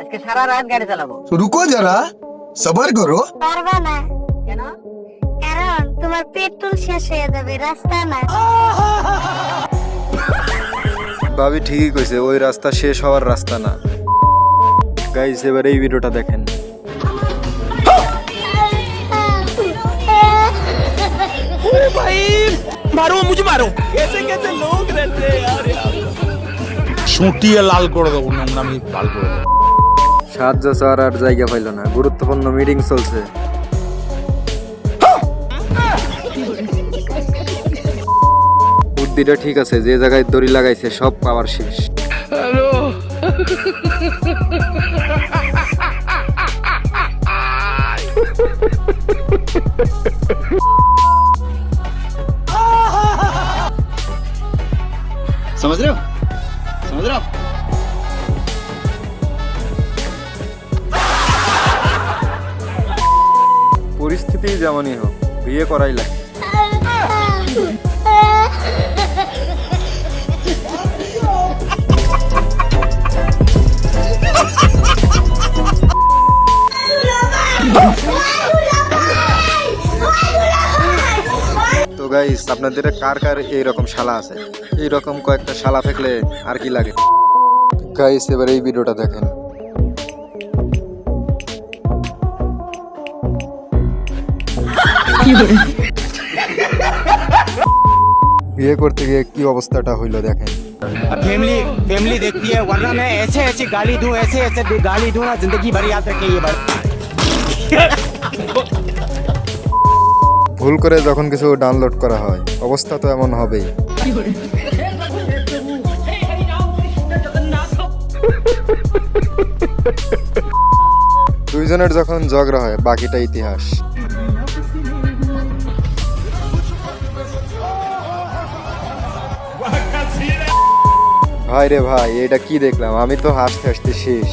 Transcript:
আজকে সারা রাত গাড়ি চালাবো। रुको जरा सबर करो। পারবা না, কেন? কারণ তোমার পেট্রোল শেষ হয়ে যাবে, রাস্তা না। ভাবি ঠিকই কইছে, ওই রাস্তা শেষ হওয়ার রাস্তা না। গাইস এবার এই ভিডিওটা দেখেন। मारो मुझे मारो। कैसे कैसे लोग रहते हैं यार ছুটিয়ে লাল করে দেবো, নোংরামি লাল করে দেবো। সাহায্য চাওয়ার আর জায়গা পাইল না, গুরুত্বপূর্ণ মিটিং চলছে। বুদ্ধিটা ঠিক আছে, যে জায়গায় দড়ি লাগাইছে সব পাওয়ার শেষ। समझ रहे हो? समझ रहे हो? পরিস্থিতি যেমনই হোক, বিয়ে করাই লাগে। তো গাইস, আপনাদের কার কার এইরকম শালা আছে? এইরকম কয়েকটা শালা থাকলে আর কি লাগে। গাইস এবার এই ভিডিওটা দেখেন। বিয়ে করতে গিয়ে কি অবস্থাটা হইলো দেখেন। फैमिली देखती है, वरना मैं ऐसे ऐसे गाली दूं, ऐसे ऐसे गाली दूं ना, जिंदगी भर याद रखें ये बात। ভুল করে যখন কিছু ডাউনলোড করা হয়, অবস্থা তো এমন হবেই। দুইজনের যখন ঝগড়া হয়, বাকিটা ইতিহাস। ভাই রে ভাই, এটা কি দেখলাম? আমি তো হাসতে হাসতে শেষ।